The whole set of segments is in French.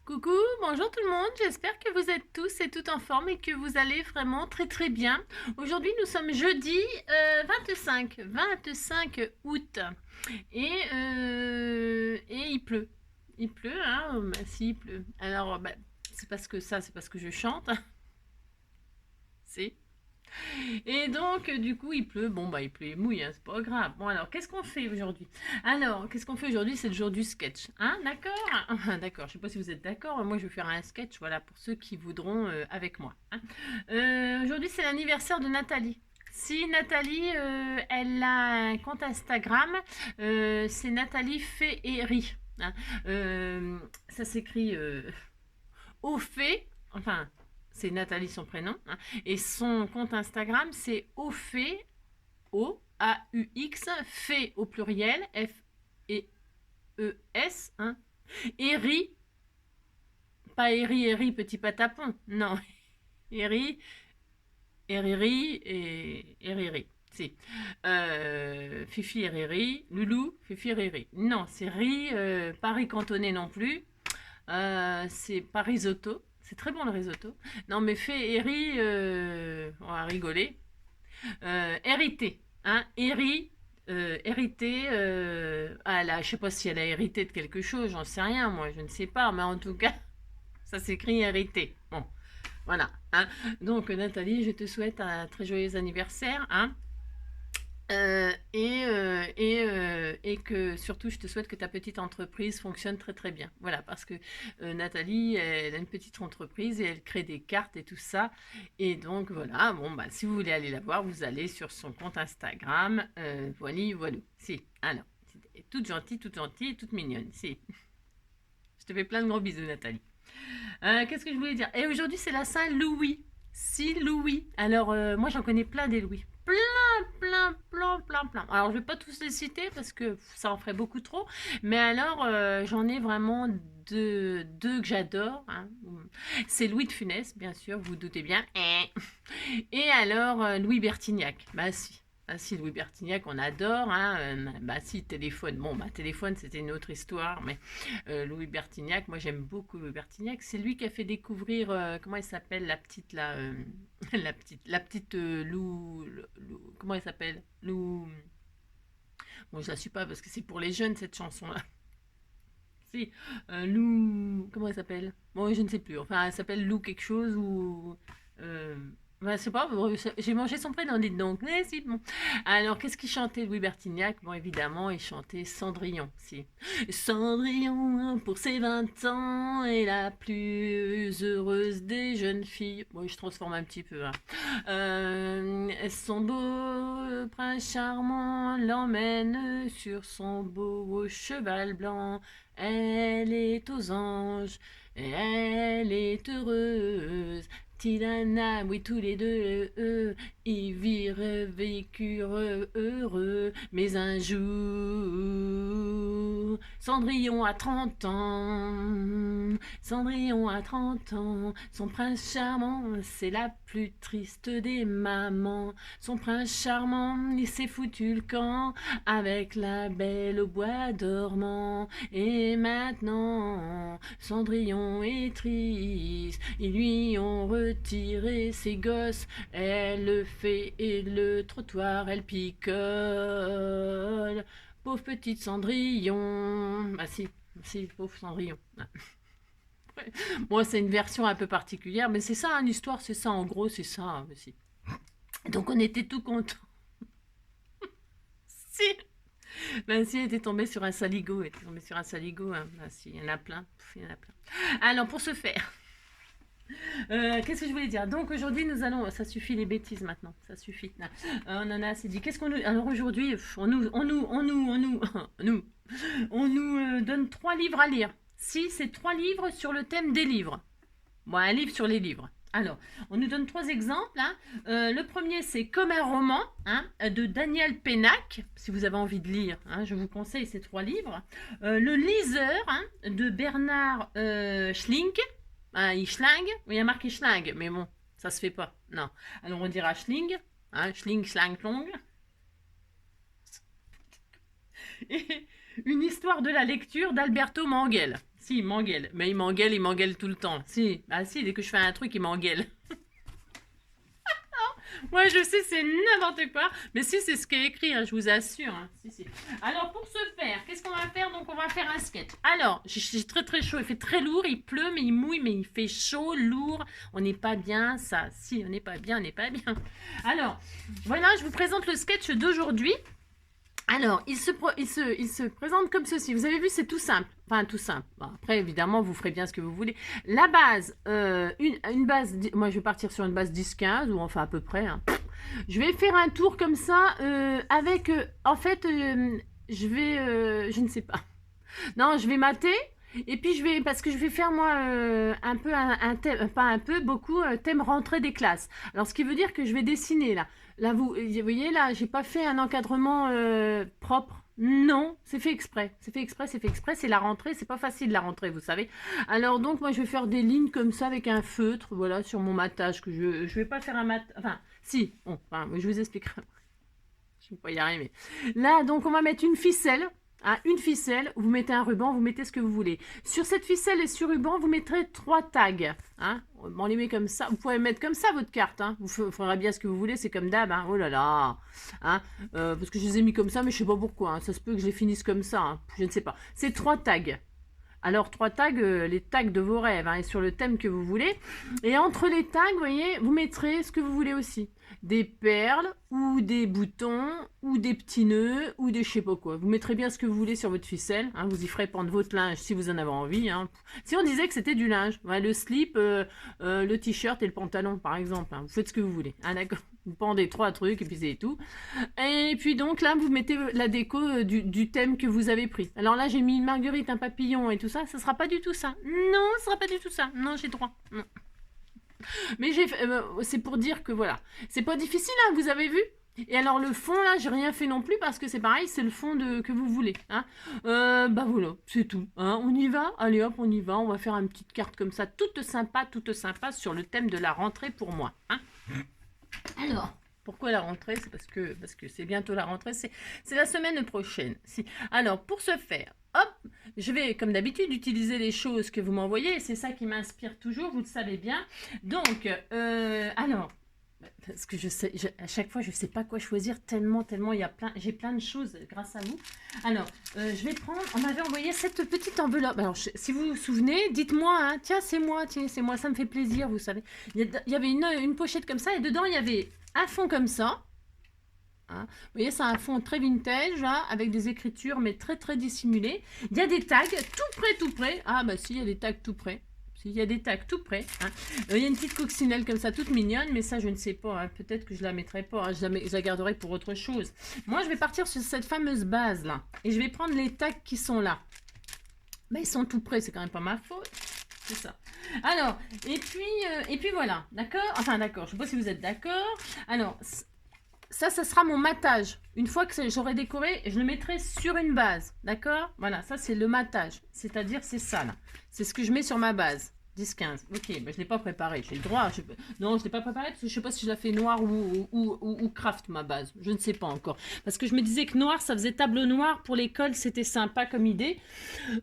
Coucou, bonjour tout le monde, j'espère que vous êtes tous et toutes en forme et que vous allez vraiment très très bien. Aujourd'hui nous sommes jeudi 25 août et il pleut. Il pleut, hein, bah, si il pleut. Alors bah, c'est parce que je chante, c'est. Et donc, du coup, il pleut. Bon, bah, il pleut, il mouille, hein, c'est pas grave. Bon, alors, qu'est-ce qu'on fait aujourd'hui? Alors, qu'est-ce qu'on fait aujourd'hui? C'est le jour du sketch. Hein, d'accord? D'accord, je sais pas si vous êtes d'accord. Moi, je vais faire un sketch, voilà, pour ceux qui voudront avec moi. Hein. Aujourd'hui, c'est l'anniversaire de Nathalie. Si Nathalie, elle a un compte Instagram, c'est Nathalie Féerie. Hein. Ça s'écrit au fait, enfin, c'est Nathalie son prénom, hein, et son compte Instagram, c'est Aufé, O-A-U-X, fait au pluriel, F-E-E-S, hein, Eri, pas Eri, Eri, petit patapon, non, Eri, Eriri et Eriri. Si. Fifi et Riri, Loulou, Fifi et Riri. Non, c'est Ri, pas riz cantonné non plus. C'est pas risotto. C'est très bon le risotto. Non, mais fait Eri, on va rigoler. Hérité. Hein, hérité. Je sais pas si elle a hérité de quelque chose, j'en sais rien, moi, je ne sais pas. Mais en tout cas, ça s'écrit hérité. Bon, voilà. Hein. Donc, Nathalie, je te souhaite un très joyeux anniversaire. Hein. Et que surtout, je te souhaite que ta petite entreprise fonctionne très très bien. Voilà, parce que Nathalie, elle a une petite entreprise et elle crée des cartes et tout ça. Et donc voilà, bon, bah, si vous voulez aller la voir, vous allez sur son compte Instagram. Voilà, voilà. Si, alors, toute gentille, toute mignonne. Si, je te fais plein de gros bisous, Nathalie. Qu'est-ce que je voulais dire? Et aujourd'hui, c'est la Saint-Louis. Si, Louis. Alors, moi, j'en connais plein des Louis. Plein. Alors, je vais pas tous les citer parce que ça en ferait beaucoup trop. Mais alors, j'en ai vraiment deux que j'adore. Hein. C'est Louis de Funès, bien sûr, vous vous doutez bien. Et alors, Louis Bertignac. Bah si. Ah si, Louis Bertignac, on adore. Hein. Bah si, téléphone. Bon, bah téléphone, c'était une autre histoire. Mais Louis Bertignac, moi j'aime beaucoup Louis Bertignac. C'est lui qui a fait découvrir, comment elle s'appelle, la petite, là, la petite comment elle s'appelle? Lou. Bon, je la suis pas parce que c'est pour les jeunes cette chanson-là. Si, Lou. Comment elle s'appelle? Bon, je ne sais plus. Enfin, elle s'appelle Lou quelque chose ou. Euh, je sais pas, bon, j'ai mangé son prénom, dites donc. Mais si, bon. Alors, qu'est-ce qu'il chantait, Louis Bertignac? Bon, évidemment, il chantait Cendrillon, si. Cendrillon, pour ses 20 ans, est la plus heureuse des jeunes filles. Bon, je transforme un petit peu. Hein. Son beau prince charmant l'emmène sur son beau cheval blanc. Elle est aux anges, et elle est heureuse. Tidana, oui, tous les deux, ils vécurent heureux. Mais un jour, Cendrillon a 30 ans. Cendrillon a 30 ans. Son prince charmant, c'est la plus triste des mamans. Son prince charmant, il s'est foutu le camp avec la belle au bois dormant. Et maintenant, Cendrillon est triste. Ils lui ont retiré ses gosses. Elle le fait et le trottoir, elle picole. Pauvre petite Cendrillon. Ah si, pauvre Cendrillon. Ah. Ouais. Moi, c'est une version un peu particulière, mais c'est ça, hein, l'histoire, c'est ça, en gros, c'est ça. Hein, si. Donc, on était tout contents. Si. Ben si, elle était tombée sur un saligo, elle était tombée sur un saligo, hein. Ben, si, il y en a plein, il y en a plein. Alors, pour ce faire, qu'est-ce que je voulais dire? Donc aujourd'hui, nous allons, ça suffit les bêtises maintenant, ça suffit. On en a assez dit. Qu'est-ce qu'on nous, alors aujourd'hui, on nous donne 3 livres à lire. Si, c'est 3 livres sur le thème des livres. Bon, un livre sur les livres. Alors, on nous donne 3 exemples. Hein. Le premier, c'est Comme un roman, hein, de Daniel Pénac, si vous avez envie de lire. Hein, je vous conseille ces 3 livres. Le Liseur, hein, de Bernard Schlink. Ah, il schlingue. Oui, il y a marqué schlingue, mais bon, ça se fait pas. Non. Alors, on dira schling. Hein, schling, schlang, long. Et une histoire de la lecture d'Alberto Manguel. Si, il m'engueule. Mais il m'engueule tout le temps. Si, ah si, dès que je fais un truc, il m'engueule. Moi, je sais, c'est n'importe quoi. Mais si, c'est ce qui est écrit, hein, je vous assure. Hein. Si, si. Alors, pour ce faire, qu'est-ce qu'on va faire? Donc, on va faire un sketch. Alors, j'ai très très chaud. Il fait très lourd. Il pleut, mais il mouille, mais il fait chaud, lourd. On n'est pas bien, ça. Si, on n'est pas bien, on n'est pas bien. Alors, voilà, je vous présente le sketch d'aujourd'hui. Alors, il se présente comme ceci. Vous avez vu, c'est tout simple. Enfin, tout simple. Bon, après, évidemment, vous ferez bien ce que vous voulez. La base, une base, moi je vais partir sur une base 10-15, ou enfin à peu près. Hein. Je vais faire un tour comme ça, avec, en fait, je ne sais pas. Non, je vais mater. Et puis je vais, parce que je vais faire moi un peu un thème, pas un peu, beaucoup, thème rentrée des classes. Alors ce qui veut dire que je vais dessiner là. Là vous voyez là, j'ai pas fait un encadrement propre. Non, c'est fait exprès. C'est fait exprès, c'est fait exprès. C'est la rentrée, c'est pas facile la rentrée, vous savez. Alors donc moi je vais faire des lignes comme ça avec un feutre, voilà, sur mon matage que je vais pas faire un mat, enfin si, bon, enfin, je vous expliquerai. Je ne vais pas y arriver. Là donc on va mettre une ficelle. Hein, une ficelle, vous mettez un ruban, vous mettez ce que vous voulez. Sur cette ficelle et sur ruban, vous mettrez 3 tags. Hein. On les met comme ça. Vous pouvez mettre comme ça votre carte. Hein. Vous ferez bien ce que vous voulez, c'est comme d'hab. Hein. Oh là là. Hein. Parce que je les ai mis comme ça, mais je ne sais pas pourquoi. Hein. Ça se peut que je les finisse comme ça. Hein. Je ne sais pas. C'est 3 tags. Alors, 3 tags, les tags de vos rêves, hein, et sur le thème que vous voulez. Et entre les tags, vous voyez, vous mettrez ce que vous voulez aussi. Des perles, ou des boutons, ou des petits nœuds, ou des je sais pas quoi. Vous mettrez bien ce que vous voulez sur votre ficelle. Hein, vous y ferez pendre votre linge si vous en avez envie. Hein. Si on disait que c'était du linge, ouais, le slip, le t-shirt et le pantalon, par exemple. Hein, vous faites ce que vous voulez. Hein, d'accord. Vous pendez 3 trucs et puis c'est tout. Et puis donc là, vous mettez la déco du thème que vous avez pris. Alors là, j'ai mis une marguerite, un papillon et tout ça. Ça sera pas du tout ça. Non, ça sera pas du tout ça. Non, j'ai droit. Non. Mais c'est pour dire que voilà. C'est pas difficile, hein, vous avez vu? Et alors le fond là, j'ai rien fait non plus parce que c'est pareil, c'est le fond que vous voulez. Hein. Bah voilà, c'est tout. Hein. On y va? Allez hop, on y va. On va faire une petite carte comme ça, toute sympa sur le thème de la rentrée pour moi. Hein. Alors, pourquoi la rentrée? C'est parce que c'est bientôt la rentrée, c'est la semaine prochaine. Si. Alors, pour ce faire, hop, je vais, comme d'habitude, utiliser les choses que vous m'envoyez. C'est ça qui m'inspire toujours, vous le savez bien. Donc, alors, parce que à chaque fois, je ne sais pas quoi choisir tellement, j'ai plein de choses grâce à vous. Alors, je vais prendre, on m'avait envoyé cette petite enveloppe. Alors, si vous vous souvenez, dites-moi, hein, tiens, c'est moi, ça me fait plaisir, vous savez. Il y avait une pochette comme ça, et dedans, il y avait un fond comme ça. Hein. Vous voyez, c'est un fond très vintage, là, avec des écritures, mais très dissimulées. Il y a des tags tout près. Ah, bah si, il y a des tags tout près. Il y a des tags tout près. Hein. Il y a une petite coccinelle comme ça, toute mignonne, mais ça, je ne sais pas. Hein. Peut-être que je la mettrai pas. Hein. Je la garderai pour autre chose. Moi, je vais partir sur cette fameuse base-là. Et je vais prendre les tags qui sont là. Ben, ils sont tout près, c'est quand même pas ma faute. C'est ça. Alors, et puis voilà. D'accord? Enfin, d'accord. Je ne sais pas si vous êtes d'accord. Alors, ça sera mon matage. Une fois que j'aurai décoré, je le mettrai sur une base. D'accord? Voilà, ça c'est le matage. C'est-à-dire, c'est ça là. C'est ce que je mets sur ma base. 10-15. Ok, ben, je ne l'ai pas préparé. J'ai le droit. Non, je ne l'ai pas préparé parce que je ne sais pas si je la fais noire ou craft, ma base. Je ne sais pas encore. Parce que je me disais que noir, ça faisait tableau noir. Pour l'école, c'était sympa comme idée.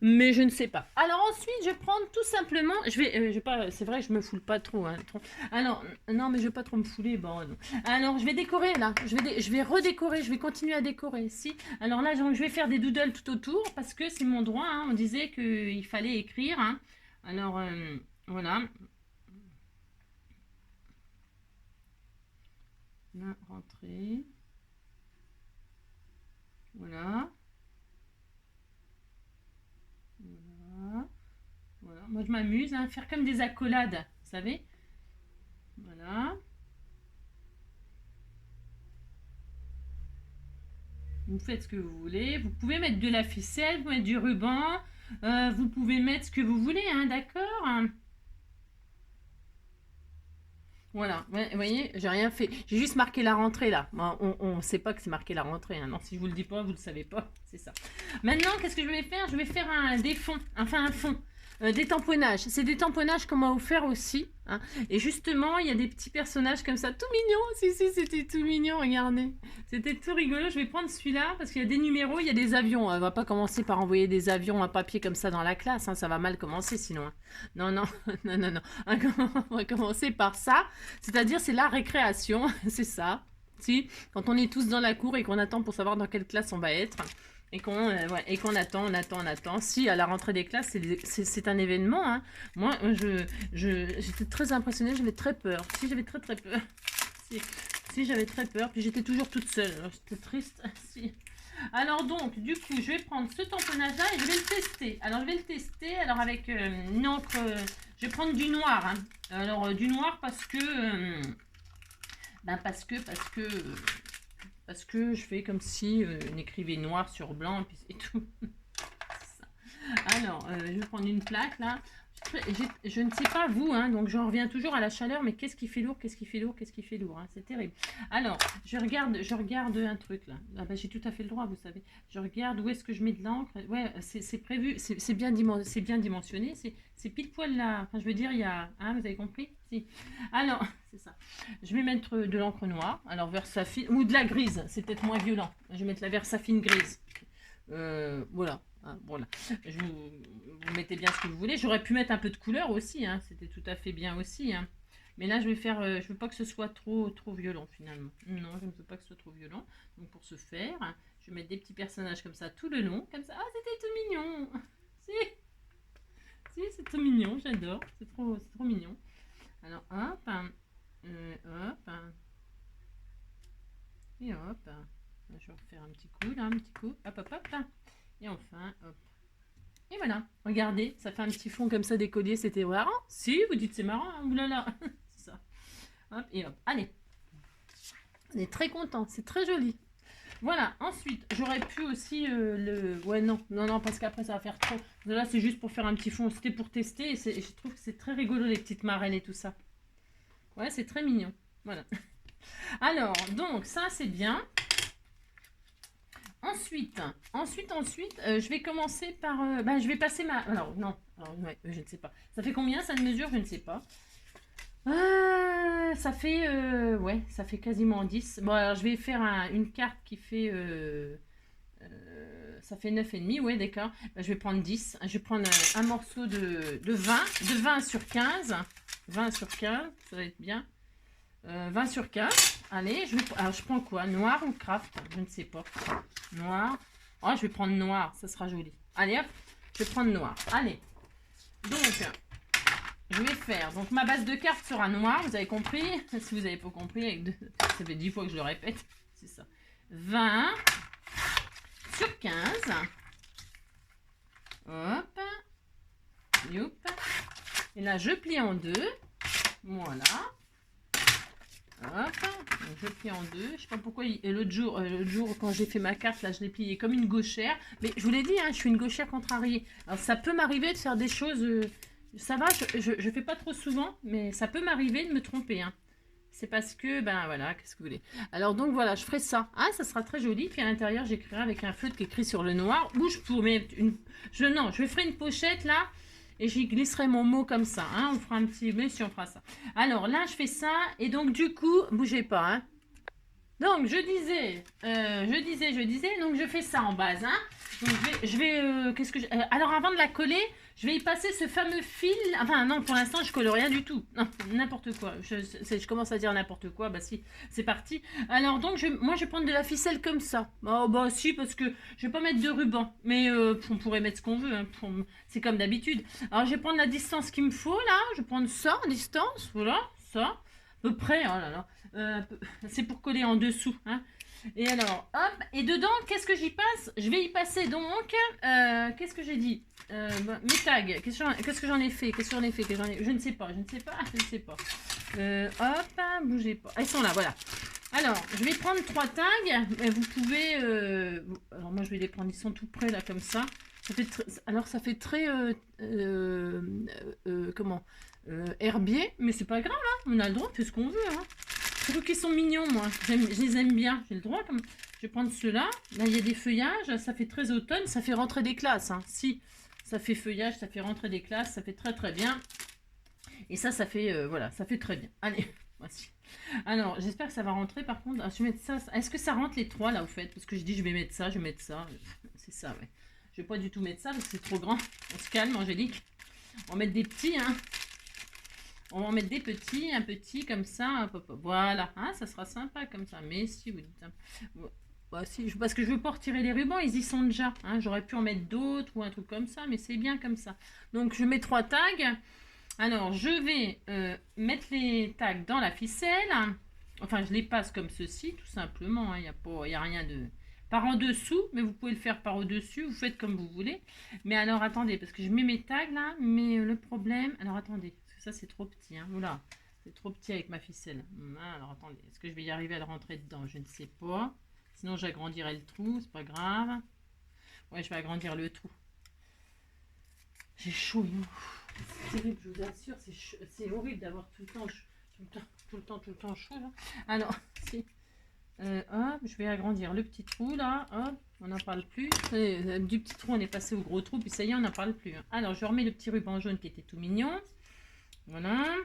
Mais je ne sais pas. Alors ensuite, je vais prendre tout simplement... je vais pas, c'est vrai, je me foule pas trop, hein, trop. Alors, non, mais je vais pas trop me fouler. Bon, non. Alors, je vais décorer, là. Je vais redécorer. Je vais continuer à décorer. Si. Alors là, je vais faire des doodles tout autour. Parce que c'est mon droit. Hein. On disait qu'il fallait écrire. Hein. Alors, voilà. La rentrée. Voilà. Voilà. Voilà. Moi, je m'amuse à faire comme des accolades, vous savez. Voilà. Vous faites ce que vous voulez. Vous pouvez mettre de la ficelle, vous pouvez mettre du ruban. Vous pouvez mettre ce que vous voulez, hein, d'accord? Voilà, vous voyez, j'ai rien fait. J'ai juste marqué la rentrée là. On ne sait pas que c'est marqué la rentrée. Hein. Non, si je vous le dis pas, vous le savez pas. C'est ça. Maintenant, qu'est-ce que je vais faire? Je vais faire des fonds. Enfin, un fond. Des tamponnages. C'est des tamponnages qu'on m'a offert aussi. Hein. Et justement, il y a des petits personnages comme ça, tout mignons. Si, c'était tout mignon, regardez. C'était tout rigolo. Je vais prendre celui-là parce qu'il y a des numéros, il y a des avions. On va pas commencer par envoyer des avions à papier comme ça dans la classe. Hein. Ça va mal commencer sinon. Hein. Non, non, non, non, non. On va commencer par ça. C'est-à-dire, c'est la récréation. C'est ça. Si, quand on est tous dans la cour et qu'on attend pour savoir dans quelle classe on va être. Et qu'on attend, on attend. Si, à la rentrée des classes, c'est un événement. Hein. Moi, j'étais très impressionnée, j'avais très peur. Si, j'avais très peur. Si, j'avais très peur. Puis j'étais toujours toute seule. Alors, j'étais triste. Si. Alors donc, du coup, je vais prendre ce tamponnage-là et je vais le tester. Alors, je vais le tester. Alors, avec une encre... je vais prendre du noir. Hein. Alors, du noir parce que... Parce que je fais comme si on écrivait noir sur blanc et puis c'est tout. Alors, je vais prendre une plaque là. Je ne sais pas vous, hein, donc j'en reviens toujours à la chaleur, mais qu'est-ce qui fait lourd, hein, c'est terrible. Alors, je regarde un truc là. Ah bah, j'ai tout à fait le droit, vous savez. Je regarde où est-ce que je mets de l'encre. Ouais, c'est prévu, c'est bien dimensionné, c'est pile poil là. Enfin, je veux dire, il y a, hein, vous avez compris? Si. Alors, c'est ça. Je vais mettre de l'encre noire, alors Versafine, ou de la grise, c'est peut-être moins violent. Je vais mettre la Versafine grise. Voilà. Hein, voilà. Vous mettez bien ce que vous voulez. J'aurais pu mettre un peu de couleur aussi. Hein. C'était tout à fait bien aussi. Hein. Mais là, je vais faire. Je veux pas que ce soit trop violent finalement. Non, je ne veux pas que ce soit trop violent. Donc pour ce faire, je vais mettre des petits personnages comme ça tout le long. Comme ça. Ah, c'était tout mignon. Si, c'est tout mignon. J'adore. C'est trop mignon. Alors hop, hop, et hop. Je vais refaire un petit coup là, un petit coup. Hop, hop, hop. Et enfin, hop. Et voilà, regardez, ça fait un petit fond comme ça d'écolier, c'était marrant. Si, vous dites c'est marrant, hein, oulala. C'est ça. Hop, et hop, allez. On est très content, c'est très joli. Voilà, ensuite, j'aurais pu aussi le... Ouais, non, parce qu'après ça va faire trop. Là, c'est juste pour faire un petit fond, c'était pour tester, et je trouve que c'est très rigolo, les petites marraines et tout ça. Ouais, c'est très mignon, voilà. Alors, donc, ça, c'est bien. Ensuite, je vais commencer par... je vais passer ma... Alors, non, ouais, je ne sais pas. Ça fait combien, ça de mesure? Je ne sais pas. Ça fait... ouais, ça fait quasiment 10. Bon, alors, je vais faire une carte qui fait... ça fait 9,5, ouais, d'accord. Je vais prendre 10. Je vais prendre un morceau de 20 sur 15. 20 sur 15, ça va être bien. 20 sur 15. Allez, alors je prends quoi? Noir ou craft? Je ne sais pas. Noir. Oh, je vais prendre noir, ça sera joli. Allez, hop, je vais prendre noir. Allez. Donc, je vais faire. Donc, ma base de cartes sera noire, vous avez compris? Si vous n'avez pas compris, ça fait 10 fois que je le répète. C'est ça. 20 sur 15. Hop. Youp. Et là, je plie en deux. Voilà. Hop, donc je plie en deux. Je sais pas pourquoi. Et l'autre jour, quand j'ai fait ma carte, là, je l'ai pliée comme une gauchère. Mais je vous l'ai dit, hein, je suis une gauchère contrariée. Alors, ça peut m'arriver de faire des choses. Ça va, je fais pas trop souvent, mais ça peut m'arriver de me tromper. Hein. C'est parce que, ben voilà, qu'est-ce que vous voulez. Alors, donc voilà, je ferai ça. Ah, ça sera très joli. Puis à l'intérieur, j'écrirai avec un feutre qui écrit sur le noir. Ou je pourrais mettre une. Non, je ferai une pochette là. Et j'y glisserai mon mot comme ça. Hein. On fera un petit... Mais si on fera ça. Alors là, je fais ça. Et donc, du coup, bougez pas. Hein. Donc, je disais. Donc, je fais ça en base. Hein. Donc, je vais qu'est-ce que alors, avant de la coller, je vais y passer ce fameux fil. Enfin, non, pour l'instant, je colle rien du tout. Non, n'importe quoi. Je commence à dire n'importe quoi. Bah si, c'est parti. Alors, donc, moi, je vais prendre de la ficelle comme ça. Oh, bah si, parce que je vais pas mettre de ruban. Mais on pourrait mettre ce qu'on veut. Hein, c'est comme d'habitude. Alors, je vais prendre la distance qu'il me faut, là. Je vais prendre ça, en distance. Voilà, ça. À peu près. Oh là là. C'est pour coller en dessous. Hein. Et alors, hop, et dedans, qu'est-ce que j'y passe? Je vais y passer donc, qu'est-ce que j'ai dit? Mes tags, qu'est-ce que j'en ai fait? Je ne sais pas. Hop, bougez pas. Elles sont là, voilà. Alors, je vais prendre 3 tags. Vous pouvez, alors moi je vais les prendre, ils sont tout près là, comme ça. Ça fait très, comment? Herbier, mais c'est pas grave, hein. On a le droit, on fait ce qu'on veut, hein. Je trouve qu'ils sont mignons, moi. Je les aime bien. J'ai le droit. Je vais prendre ceux-là. Là, il y a des feuillages. Ça fait très automne. Ça fait rentrer des classes. Hein. Si. ça fait feuillage, ça fait rentrer des classes, ça fait très très bien. Et ça fait, voilà, ça fait très bien. Allez, voici. Alors, j'espère que ça va rentrer. Par contre, je vais mettre ça. Est-ce que ça rentre les trois là, au fait? Parce que je dis, je vais mettre ça, je vais mettre ça. C'est ça, ouais. Je vais pas du tout mettre ça parce que c'est trop grand. On se calme, Angélique. On va mettre des petits, hein. On va en mettre des petits, un petit comme ça. Hop, hop, hop. Voilà, hein, ça sera sympa comme ça. Mais si vous dites... Bah, si, parce que je veux pas retirer les rubans, ils y sont déjà. Hein. J'aurais pu en mettre d'autres ou un truc comme ça, mais c'est bien comme ça. Donc, je mets 3 tags. Alors, je vais mettre les tags dans la ficelle. Enfin, je les passe comme ceci, tout simplement. Il n'y a rien de... Par en dessous, mais vous pouvez le faire par au-dessus. Vous faites comme vous voulez. Mais alors, attendez, parce que je mets mes tags là. Mais le problème... Alors, attendez, parce que ça, c'est trop petit. Hein. Oula, c'est trop petit avec ma ficelle. Alors, attendez, est-ce que je vais y arriver à le rentrer dedans? Je ne sais pas. Sinon, j'agrandirai le trou, c'est pas grave. Ouais, je vais agrandir le trou. J'ai chaud, c'est terrible, je vous assure, c'est horrible d'avoir tout le temps chaud là. Alors, hop, je vais agrandir le petit trou là, hop, on n'en parle plus. Du petit trou, on est passé au gros trou, puis ça y est, on n'en parle plus. Hein. Alors, je remets le petit ruban jaune qui était tout mignon. Voilà.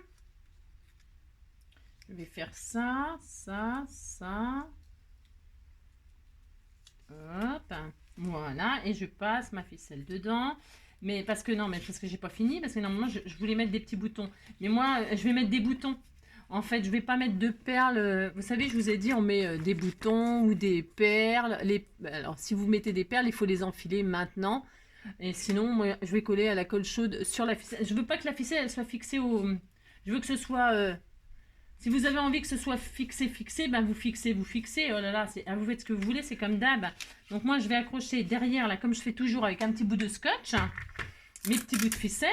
Je vais faire ça, ça, ça. Hop, voilà, et je passe ma ficelle dedans. Mais parce que j'ai pas fini, parce que normalement je voulais mettre des petits boutons. Mais moi, je vais mettre des boutons. En fait, je vais pas mettre de perles. Vous savez, je vous ai dit, on met des boutons ou des perles. Alors, si vous mettez des perles, il faut les enfiler maintenant. Et sinon, moi, je vais coller à la colle chaude sur la ficelle. Je veux pas que la ficelle elle soit fixée au... Je veux que ce soit... Si vous avez envie que ce soit fixé, ben vous fixez. Oh là là, vous faites ce que vous voulez, c'est comme d'hab. Donc moi, je vais accrocher derrière, là, comme je fais toujours avec un petit bout de scotch, mes petits bouts de ficelle.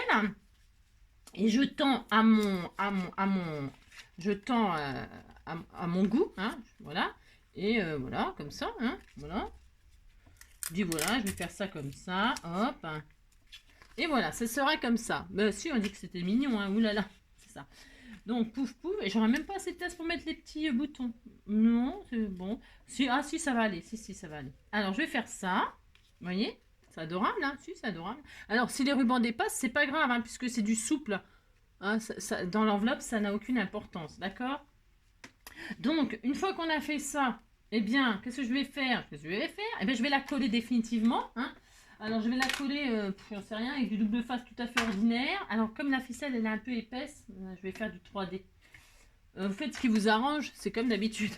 Et je tends à mon goût, hein, voilà. Et voilà, comme ça, hein, voilà. Je dis voilà, je vais faire ça comme ça, hop. Et voilà, ça sera comme ça. Ben si, on dit que c'était mignon, hein, oulala, c'est ça. Donc, pouf, pouf. Et j'aurai même pas assez de place pour mettre les petits boutons. Non, c'est bon. Si, si, ça va aller. Si, ça va aller. Alors, je vais faire ça. Vous voyez? C'est adorable, hein? Si, c'est adorable. Alors, si les rubans dépassent, c'est pas grave, hein, puisque c'est du souple. Hein, dans l'enveloppe, ça n'a aucune importance. D'accord? Donc, une fois qu'on a fait ça, eh bien, qu'est-ce que je vais faire? Eh bien, je vais la coller définitivement. Hein. Alors, je vais la coller, j'en sais rien, avec du double face tout à fait ordinaire. Alors, comme la ficelle, elle est un peu épaisse, je vais faire du 3D. Vous faites ce qui vous arrange, c'est comme d'habitude.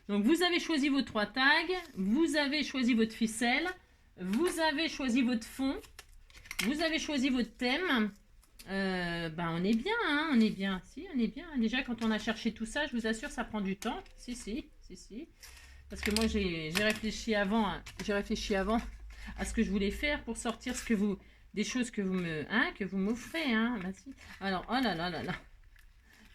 Donc, vous avez choisi vos 3 tags, vous avez choisi votre ficelle, vous avez choisi votre fond, vous avez choisi votre thème. On est bien, hein, on est bien. Si, on est bien. Déjà, quand on a cherché tout ça, je vous assure, ça prend du temps. Si. Parce que moi, j'ai réfléchi avant. Hein, à ce que je voulais faire pour sortir des choses que vous m'offrez. Hein, bah, si. Alors, oh là là là là.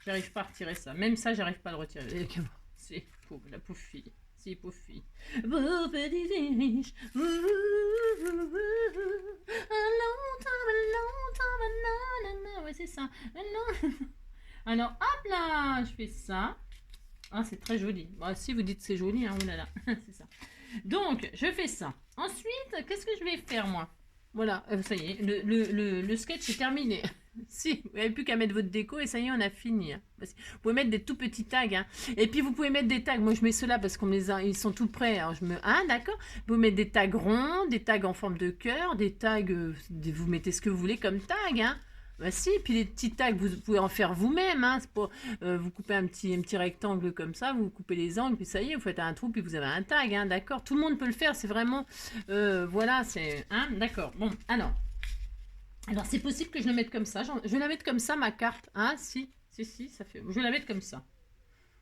J'arrive pas à retirer ça. Même ça, j'arrive pas à le retirer. C'est pauvre, la pauvre fille. C'est pauvre fille. Pauvre petit riche. Ouais, c'est ça. Alors, hop là, je fais ça. Ah, c'est très joli. Bon, si vous dites c'est joli, hein, oulala, c'est ça. Donc, je fais ça. Ensuite, qu'est-ce que je vais faire, moi? Voilà, ça y est, le sketch est terminé. Si, vous n'avez plus qu'à mettre votre déco et ça y est, on a fini. Hein. Vous pouvez mettre des tout petits tags. Hein. Et puis, vous pouvez mettre des tags. Moi, je mets ceux-là parce ils sont tout prêts. Alors, d'accord. Vous pouvez mettre des tags ronds, des tags en forme de cœur, des tags... vous mettez ce que vous voulez comme tag. Hein. Bah si, puis les petits tags, vous pouvez en faire vous-même. Hein. C'est pas, vous coupez un petit rectangle comme ça, vous coupez les angles, puis ça y est, vous faites un trou, puis vous avez un tag. Hein, d'accord. Tout le monde peut le faire. C'est vraiment... voilà, c'est... Hein, d'accord. Bon, alors, c'est possible que je le mette comme ça. Je vais la mettre comme ça, ma carte. Hein, si, ça fait... Je vais la mettre comme ça.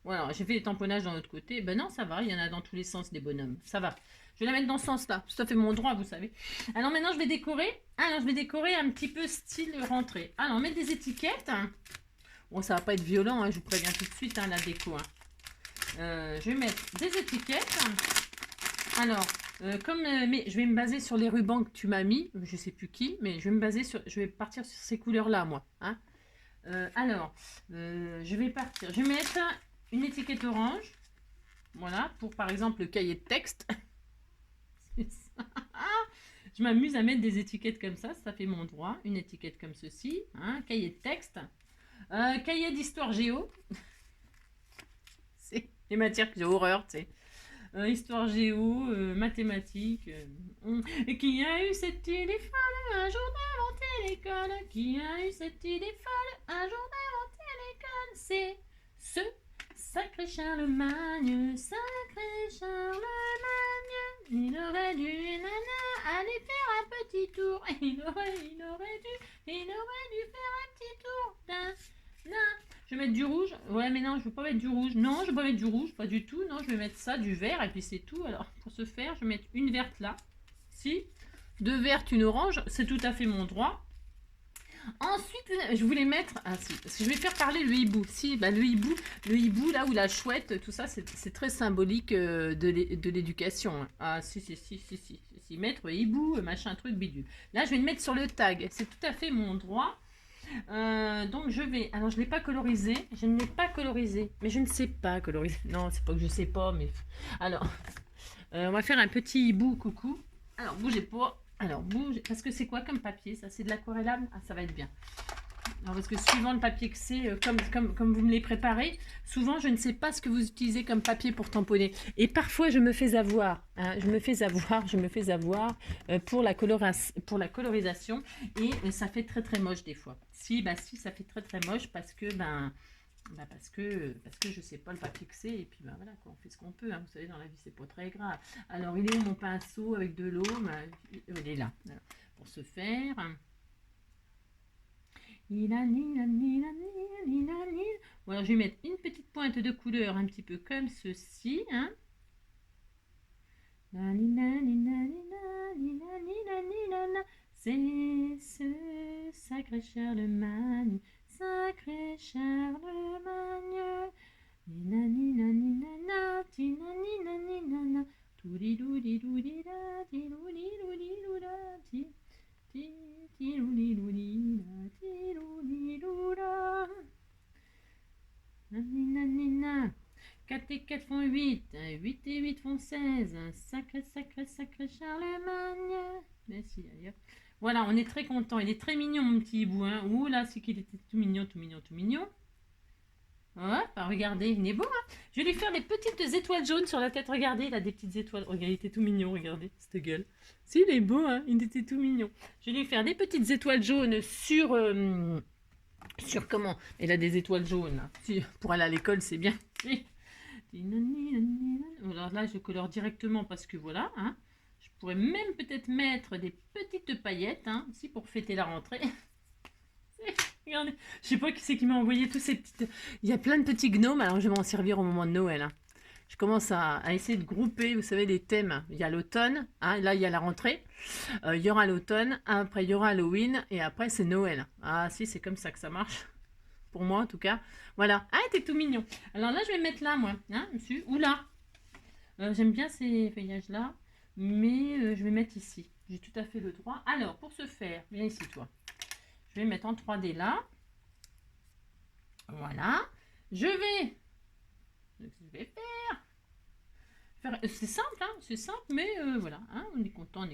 Voilà, j'ai fait les tamponnages dans l'autre côté. Ben non, ça va, il y en a dans tous les sens des bonhommes. Ça va. Je vais la mettre dans ce sens-là. Ça fait mon droit, vous savez. Alors, maintenant, je vais décorer. Alors, je vais décorer un petit peu style rentrée. Alors, mettre des étiquettes. Bon, ça va pas être violent, hein, je vous préviens tout de suite, hein, la déco. Hein. Je vais mettre des étiquettes. Alors... mais je vais me baser sur les rubans que tu m'as mis, je sais plus qui, mais je vais partir sur ces couleurs-là, moi. Hein. Je vais mettre une étiquette orange, voilà, pour par exemple le cahier de texte. Je m'amuse à mettre des étiquettes comme ça fait mon droit. Une étiquette comme ceci, hein, cahier de texte, cahier d'histoire géo. C'est les matières que j'ai horreur, tu sais. Histoire géo, mathématiques. Et qui a eu cette idée folle un jour d'inventer l'école? Qui a eu cette idée folle un jour d'inventer l'école? C'est ce sacré Charlemagne, sacré Charlemagne. Il aurait dû, nana, aller faire un petit tour. Il aurait dû faire un petit tour. Je vais mettre du rouge. Ouais, mais non, je veux pas mettre du rouge. Non, je veux pas mettre du rouge, pas du tout. Non, je vais mettre ça, du vert, et puis c'est tout. Alors, pour ce faire, je vais mettre une verte là. Si. Deux vertes, une orange. C'est tout à fait mon droit. Ensuite, je voulais mettre... Ah si, parce que je vais faire parler le hibou. Si, bah, le hibou, là, ou la chouette, tout ça, c'est très symbolique de l'éducation. Hein. Ah si. Mettre hibou, machin, truc, bidule. Là, je vais le mettre sur le tag. C'est tout à fait mon droit. Donc je vais... Alors je ne l'ai pas colorisé. Je ne l'ai pas colorisé. Mais je ne sais pas coloriser. Non, c'est pas que je sais pas, mais... Alors, on va faire un petit hibou coucou. Alors, bougez pas. Alors, bouge. Parce que c'est quoi comme papier? Ça, c'est de l'aquarellable? Ah, ça va être bien. Alors, parce que suivant le papier que c'est, comme vous me les préparez, souvent, je ne sais pas ce que vous utilisez comme papier pour tamponner. Et parfois, je me fais avoir. Hein, je me fais avoir pour la colorisation. Et ça fait très, très moche des fois. Si, ça fait très, très moche parce que, parce que je sais pas le papier que c'est. Et puis, voilà, quoi, on fait ce qu'on peut. Hein, vous savez, dans la vie, c'est pas très grave. Alors, il est où mon pinceau avec de l'eau? Il est là. Alors, pour ce faire... Voilà, je vais mettre une petite pointe de couleur un petit peu comme ceci. Hein. C'est ce sacré Charlemagne, sacré Charlemagne. Nanina. 4 et 4 font 8, 8 et 8 font 16, sacré Charlemagne. Merci d'ailleurs. Voilà, on est très content. Il est très mignon, mon petit hibou. Hein. Ouh là, c'est qu'il était tout mignon. Ouais, bah regardez, il est beau. Hein. Je vais lui faire des petites étoiles jaunes sur la tête. Regardez, il a des petites étoiles. Regardez, il était tout mignon, regardez, cette gueule. Si, il est beau, hein. Il était tout mignon. Je vais lui faire des petites étoiles jaunes sur comment? Il a des étoiles jaunes. Là. Si, pour aller à l'école, c'est bien. Alors là, je colore directement parce que voilà. Hein. Je pourrais même peut-être mettre des petites paillettes, hein, aussi pour fêter la rentrée. Regardez, je sais pas qui c'est qui m'a envoyé tous ces petites... Il y a plein de petits gnomes, alors je vais m'en servir au moment de Noël. Hein. Je commence à essayer de grouper, vous savez, les thèmes. Il y a l'automne, hein, là il y a la rentrée. Il y aura l'automne, après il y aura Halloween, et après c'est Noël. Ah si, c'est comme ça que ça marche. Pour moi en tout cas. Voilà. Ah, t'es tout mignon. Alors là, je vais mettre là, moi. Hein, monsieur? Ou là. J'aime bien ces feuillages-là, mais je vais mettre ici. J'ai tout à fait le droit. Alors, pour ce faire, viens ici, toi. Je vais mettre en 3D là. Voilà. Je vais faire... C'est simple, hein, c'est simple, mais voilà. Hein, on est content.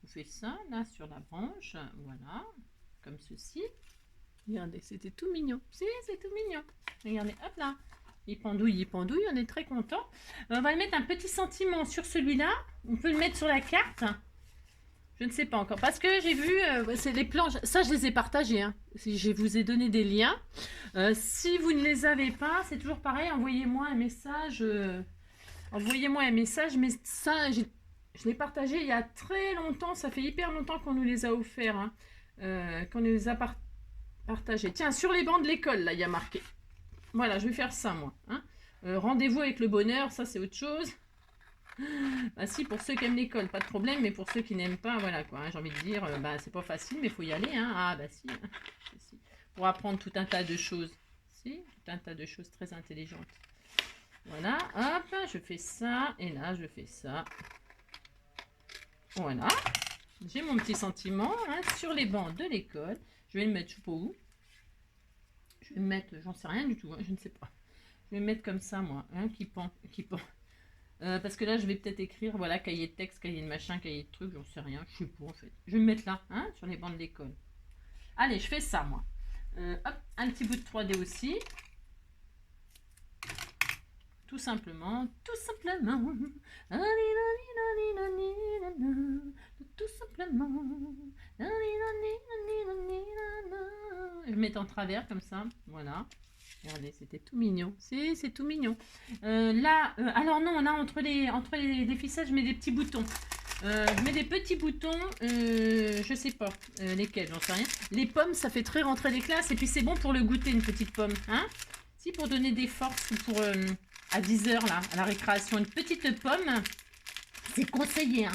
On fait ça, là, sur la branche. Voilà. Comme ceci. Regardez, c'était tout mignon. Si, c'est tout mignon. Regardez, hop là. Il pendouille, on est très content. On va mettre un petit sentiment sur celui-là. On peut le mettre sur la carte. Je ne sais pas encore. Parce que j'ai vu, c'est les planches. Ça, je les ai partagées. Hein. Je vous ai donné des liens. Si vous ne les avez pas, c'est toujours pareil. Envoyez-moi un message. Mais ça, je l'ai partagé il y a très longtemps. Ça fait hyper longtemps qu'on nous les a offerts. Hein. Qu'on les a partagés. Tiens, sur les bancs de l'école, là, il y a marqué. Voilà, je vais faire ça, moi. Hein. Rendez-vous avec le bonheur, ça, c'est autre chose. Bah si, pour ceux qui aiment l'école, pas de problème, mais pour ceux qui n'aiment pas, voilà quoi, hein, j'ai envie de dire, c'est pas facile, mais il faut y aller, hein. Ah bah si, hein. Si, pour apprendre tout un tas de choses, si, tout un tas de choses très intelligentes. Voilà, hop, je fais ça, et là, je fais ça. Voilà, j'ai mon petit sentiment, hein, sur les bancs de l'école. Je vais le mettre, je sais pas où. Je vais le mettre, j'en sais rien du tout, hein, je ne sais pas. Je vais le mettre comme ça, moi, hein, qui pend. Parce que là, je vais peut-être écrire, voilà, cahier de texte, cahier de machin, cahier de trucs, j'en sais rien, je sais pas en fait. Je vais me mettre là, hein, sur les bancs de l'école. Allez, je fais ça, moi. Hop, un petit bout de 3D aussi. Tout simplement, tout simplement. Tout simplement. Je mets en travers comme ça, voilà. Regardez, c'était tout mignon. C'est tout mignon. Là, alors non, là, entre les ficelles, je mets des petits boutons. Je mets des petits boutons, je sais pas lesquels, j'en sais rien. Les pommes, ça fait très rentrer des classes. Et puis, c'est bon pour le goûter, une petite pomme. Hein, si, pour donner des forces pour à 10 h, là, à la récréation, une petite pomme, c'est conseillé. Hein.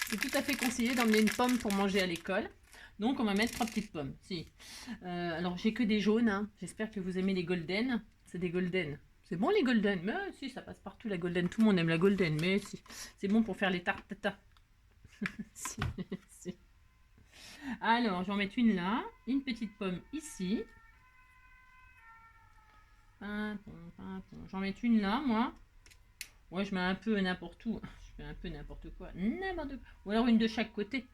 C'est tout à fait conseillé d'emmener une pomme pour manger à l'école. Donc, on va mettre 3 petites pommes. Si. Alors, j'ai que des jaunes. Hein. J'espère que vous aimez les golden. C'est des golden. C'est bon les golden. Mais si, ça passe partout la golden. Tout le monde aime la golden. Mais si. C'est bon pour faire les tartes tata. Si, si. Alors, je vais en mettre une là. Une petite pomme ici. J'en mets une là, moi. Ouais, je mets un peu n'importe où. Je fais un peu n'importe quoi. N'importe quoi. Ou alors une de chaque côté.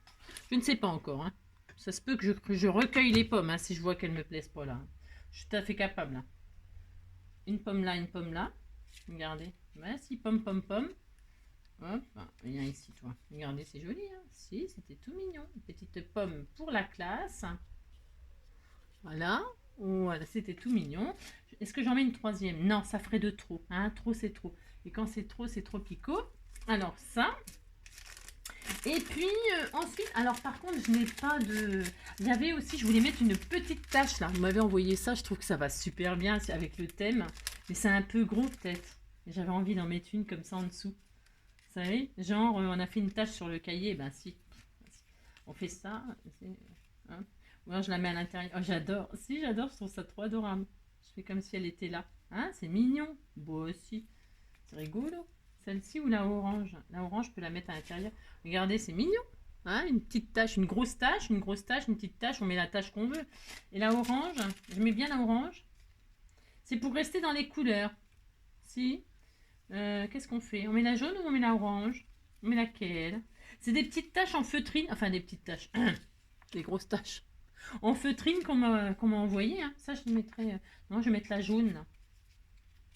Je ne sais pas encore. Hein. Ça se peut que je recueille les pommes hein, si je vois qu'elles me plaisent pas là. Je suis tout à fait capable. Hein. Une pomme là, une pomme là. Regardez. Voici, pomme, pomme, pomme. Hop, viens ici toi. Regardez, c'est joli. Hein. Si, c'était tout mignon. Une petite pomme pour la classe. Voilà. Voilà, c'était tout mignon. Est-ce que j'en mets une troisième? Non, ça ferait de trop. Hein. Trop, c'est trop. Et quand c'est trop picot. Alors ça. Et puis ensuite, alors par contre, je n'ai pas de... Il y avait aussi, je voulais mettre une petite tache là. Vous m'avez envoyé ça, je trouve que ça va super bien avec le thème. Mais c'est un peu gros peut-être. J'avais envie d'en mettre une comme ça en dessous. Vous savez, genre on a fait une tache sur le cahier, ben si. On fait ça. Hein. Ou alors je la mets à l'intérieur. Oh, j'adore. Si, j'adore, je trouve ça trop adorable. Je fais comme si elle était là. Hein, c'est mignon. Beau aussi. C'est rigolo. Celle-ci ou la orange? La orange, je peux la mettre à l'intérieur. Regardez, c'est mignon. Hein, une petite tache, une grosse tache, une grosse tache, une petite tache. On met la tache qu'on veut. Et la orange, je mets bien la orange. C'est pour rester dans les couleurs. Si. Qu'est-ce qu'on fait? On met la jaune ou on met la orange? On met laquelle? C'est des petites taches en feutrine. Enfin, des petites taches. Des grosses taches. En feutrine qu'on m'a envoyé. Hein. Ça, je mettrais... non, je vais mettre la jaune, là.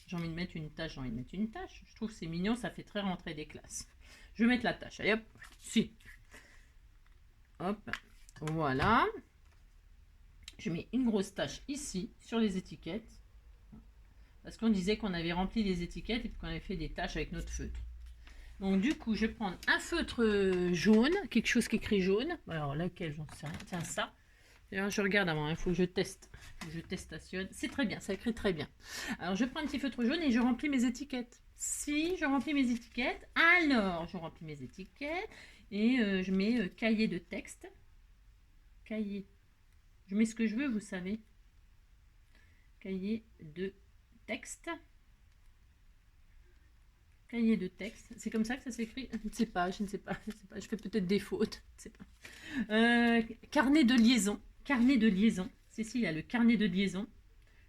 J'ai envie de mettre une tache, j'ai envie de mettre une tache. Je trouve que c'est mignon, ça fait très rentrée des classes. Je vais mettre la tache. Allez hop, si. Hop, voilà. Je mets une grosse tache ici, sur les étiquettes. Parce qu'on disait qu'on avait rempli les étiquettes et qu'on avait fait des taches avec notre feutre. Donc du coup, je vais prendre un feutre jaune, quelque chose qui écrit jaune. Alors laquelle, j'en sais rien. Tiens, ça. D'ailleurs, je regarde avant, il faut que je teste. Je testationne. C'est très bien, ça écrit très bien. Alors, je prends un petit feutre jaune et je remplis mes étiquettes. Si je remplis mes étiquettes, alors je remplis mes étiquettes et je mets cahier de texte. Cahier. Je mets ce que je veux, vous savez. Cahier de texte. Cahier de texte. C'est comme ça que ça s'écrit? Je ne sais pas, je ne sais pas. Je ne sais pas. Je fais peut-être des fautes. Je ne sais pas. Carnet de liaison. Carnet de liaison. C'est ici, il y a le carnet de liaison.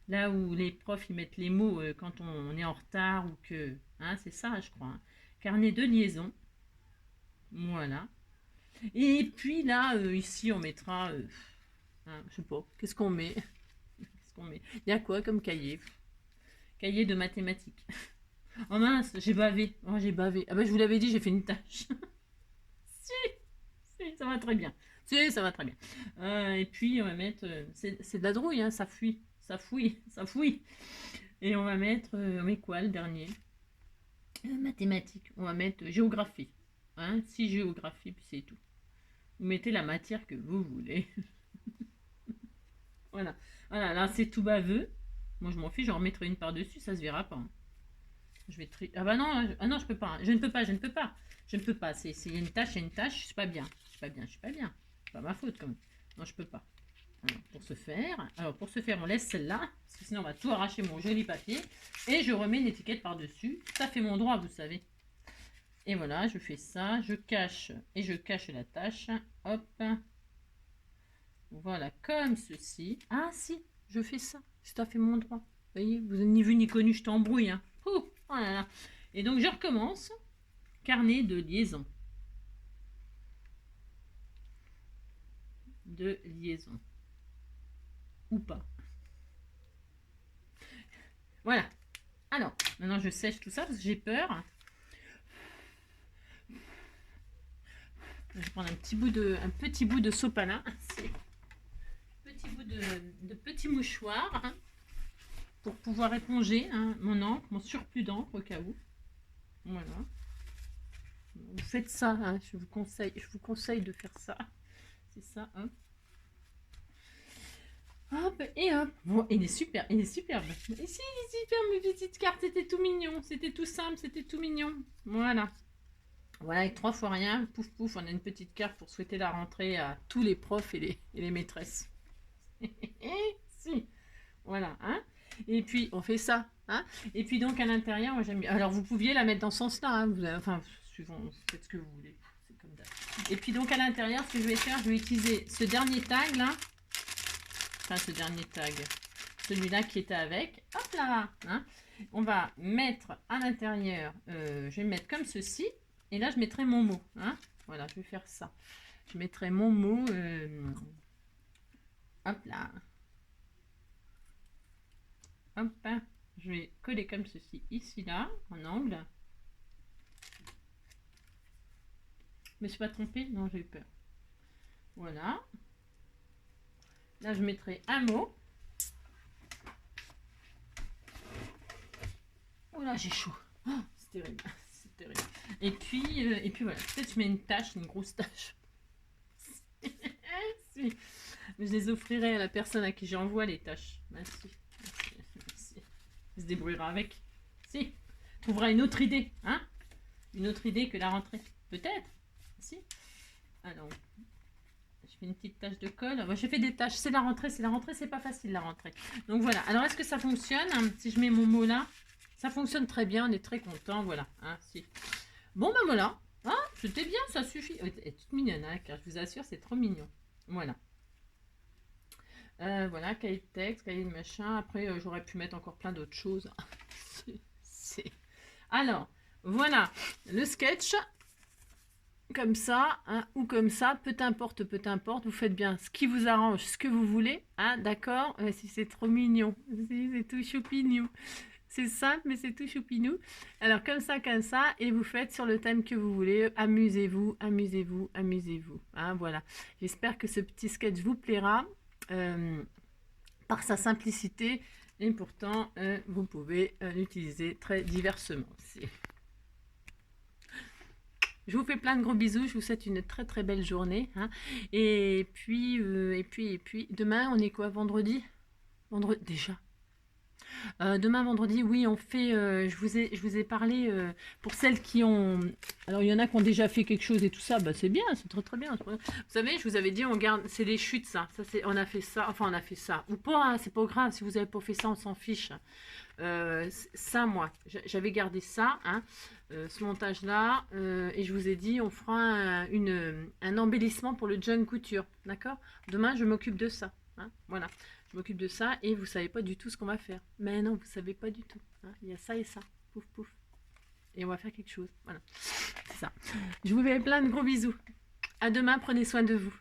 Là où les profs ils mettent les mots quand on est en retard ou que... Hein, c'est ça, je crois. Hein. Carnet de liaison. Voilà. Et puis là, ici, on mettra... hein, je sais pas. Qu'est-ce qu'on met? Qu'est-ce qu'on met? Il y a quoi comme cahier? Cahier de mathématiques. Oh mince, j'ai bavé. Oh, j'ai bavé. Ah ben, je vous l'avais dit, j'ai fait une tâche. si, ça va très bien. Si, ça va très bien. Et puis, on va mettre... c'est de la drouille, hein, ça fuit. Ça fouille, ça fouille. Et on va mettre... on met quoi, le dernier? Mathématiques. On va mettre géographie. Hein, 6 géographie, puis c'est tout. Vous mettez la matière que vous voulez. Voilà. Voilà, là, c'est tout baveux. Moi, je m'en fiche, j'en remettrai une par-dessus, ça se verra pas. Hein. Je vais trier. Ah bah non, ah non, je peux pas. Je ne peux pas, je ne peux pas. Je ne peux pas. Il y a une tâche, il y a une tâche. Je suis pas bien. Je suis pas bien, je suis pas bien. C'est pas ma faute quand même. Non, je peux pas. Alors, pour ce faire, on laisse celle-là. Parce que sinon, on va tout arracher mon joli papier. Et je remets une étiquette par-dessus. Ça fait mon droit, vous savez. Et voilà, je fais ça. Je cache et je cache la tâche. Hop. Voilà, comme ceci. Ah si, je fais ça. C'est tout à fait mon droit. Vous voyez, vous n'avez ni vu ni connu, je t'embrouille. Hein. Oh là là. Et donc je recommence. Carnet de liaison. De liaison. Ou pas. Voilà. Alors, maintenant je sèche tout ça parce que j'ai peur. Je vais prendre un petit bout de sopalin. Petit bout de petit mouchoir, hein, pour pouvoir éponger, hein, mon encre, mon surplus d'encre au cas où. Voilà. Vous faites ça, hein, je vous conseille de faire ça. C'est ça, hein. Hop, et hop. Bon, il est super, il est superbe. Et si, il est superbe, mes petites cartes, c'était tout mignon. C'était tout simple, c'était tout mignon. Voilà. Voilà, avec 3 fois rien, pouf pouf, on a une petite carte pour souhaiter la rentrée à tous les profs et les maîtresses. Si, voilà, hein. Et puis, on fait ça, hein. Et puis donc, à l'intérieur, moi j'aime bien. Alors, vous pouviez la mettre dans ce sens-là, hein. Enfin, suivant, faites ce que vous voulez. C'est comme ça. Et puis donc, à l'intérieur, ce que je vais faire, je vais utiliser ce dernier tag, là. Enfin, ce dernier tag. Celui-là qui était avec. Hop là, hein. On va mettre à l'intérieur, je vais mettre comme ceci. Et là, je mettrai mon mot, hein. Voilà, je vais faire ça. Je mettrai mon mot. Hop là. Hop, hein. Je vais coller comme ceci, ici, là, en angle. Je me suis pas trompée? Non, j'ai eu peur. Voilà. Là, je mettrai un mot. Oh là, j'ai chaud. Oh, c'est terrible. C'est terrible. Et puis voilà. Peut-être je mets une tache, une grosse tache. Si. Je les offrirai à la personne à qui j'envoie les tâches. Merci. Merci. Il se débrouillera avec. Si. Trouvera une autre idée, hein. Une autre idée que la rentrée. Peut-être. Si. Alors, je fais une petite tache de colle. Moi, j'ai fait des tâches. C'est la rentrée, c'est pas facile la rentrée. Donc voilà. Alors, est-ce que ça fonctionne? Si je mets mon mot là, ça fonctionne très bien. On est très content. Voilà. Hein, si. Bon, ben voilà. Hein, c'était bien, ça suffit. Elle est toute mignonne, hein, car je vous assure, c'est trop mignon. Voilà. Voilà, cahier de texte, cahier de machin. Après, j'aurais pu mettre encore plein d'autres choses. Alors, voilà le sketch. Comme ça, hein, ou comme ça, peu importe, vous faites bien ce qui vous arrange, ce que vous voulez, hein, d'accord. Si c'est trop mignon, c'est tout choupignou. C'est simple, mais c'est tout choupinou. Alors, comme ça, et vous faites sur le thème que vous voulez. Amusez-vous, amusez-vous, amusez-vous. Hein, voilà. J'espère que ce petit sketch vous plaira par sa simplicité. Et pourtant, vous pouvez l'utiliser très diversement. Je vous fais plein de gros bisous. Je vous souhaite une très très belle journée. Hein. Et puis, demain, on est quoi? Vendredi? Vendredi déjà. Demain vendredi, oui, on fait. Je vous ai parlé pour celles qui ont. Alors, il y en a qui ont déjà fait quelque chose et tout ça. Bah, c'est bien, c'est très très bien. Vous savez, je vous avais dit, on garde. C'est les chutes, ça. On a fait ça. Enfin, on a fait ça. Ou pas, hein, c'est pas grave. Si vous avez pas fait ça, on s'en fiche. Ça, moi, j'avais gardé ça, hein, ce montage-là. Et je vous ai dit, on fera un embellissement pour le John Couture. D'accord? Demain, je m'occupe de ça. Hein, voilà. Je m'occupe de ça et vous savez pas du tout ce qu'on va faire. Mais non, vous savez pas du tout. Hein. Il y a ça et ça. Pouf, pouf. Et on va faire quelque chose. Voilà. C'est ça. Je vous fais plein de gros bisous. À demain, prenez soin de vous.